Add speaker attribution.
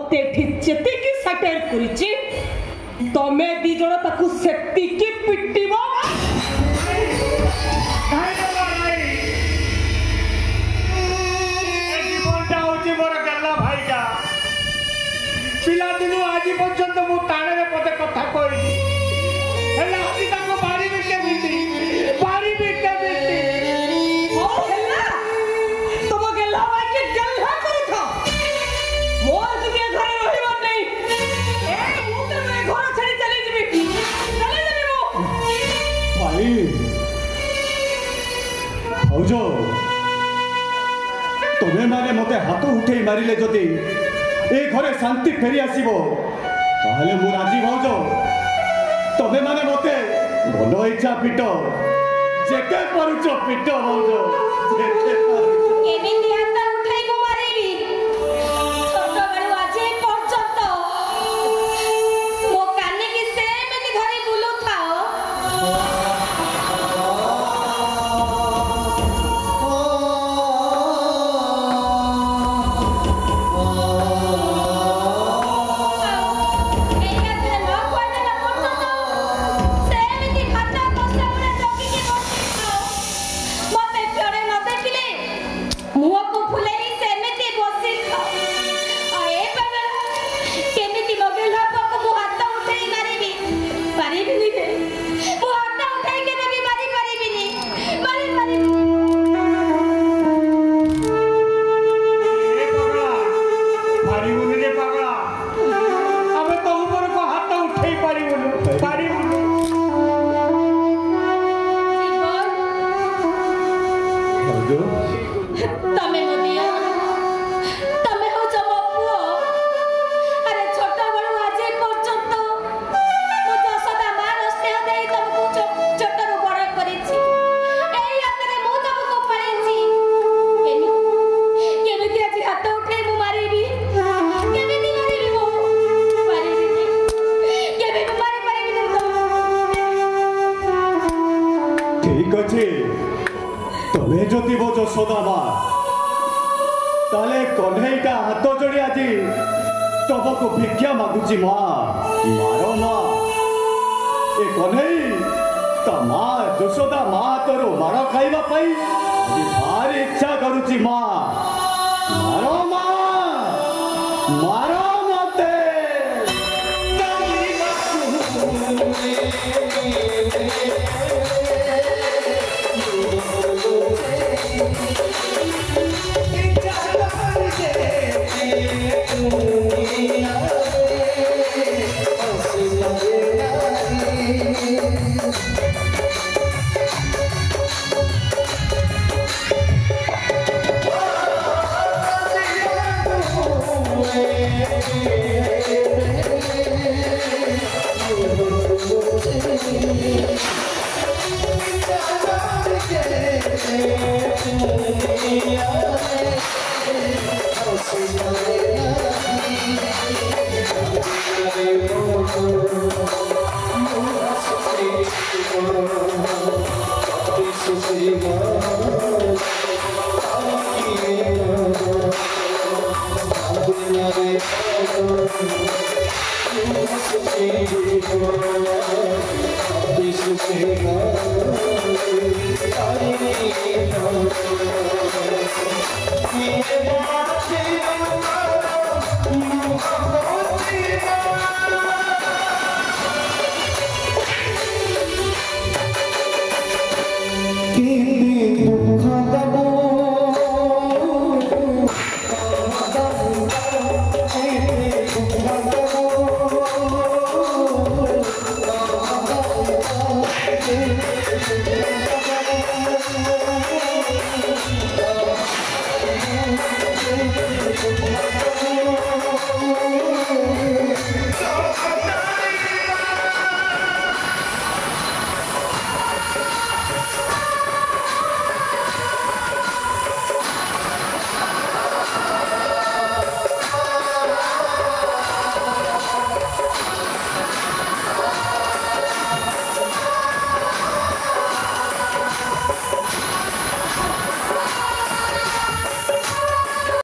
Speaker 1: मते ठिचेती की सटेर करिछि तमे दी जण ताकू सेती की पिट्टिबो
Speaker 2: पिला दिन आज पर्यंत मु टाणे पदे कथा कहली हेला आज ताको बारी बिटे
Speaker 1: ओ हेला तुम गेला वाके गल्ला करू था मोर के घर रहिबो नहीं ए मु तो मैं घर छड़ी चली जीबी मु
Speaker 3: भाई औजो तमे माने मते हाथ उठेई मारिले जदी ए घरे शांति फेरी आसीबो ताहले मु राजी भौजो तबे माने मते भलो इच्छा पिट जेके परुचो पिट भौजो जेके परुचो
Speaker 4: केमिति हाथ उठाई मु मारिबी छोट बळु आजे पर्यंत मो काने की सेमिति धरी बुलु थाओ
Speaker 3: तमे जति बो यशोदा मा ताले कन्हैटा हाथ जोड़ी आज तबको भिक्षा मागुची मा मारो मा ए कन्हई ता मा यशोदा मा तोरो मारो खाइबा पई भारी इच्छा करूची मा मारो मा मारो मते
Speaker 5: Thank you.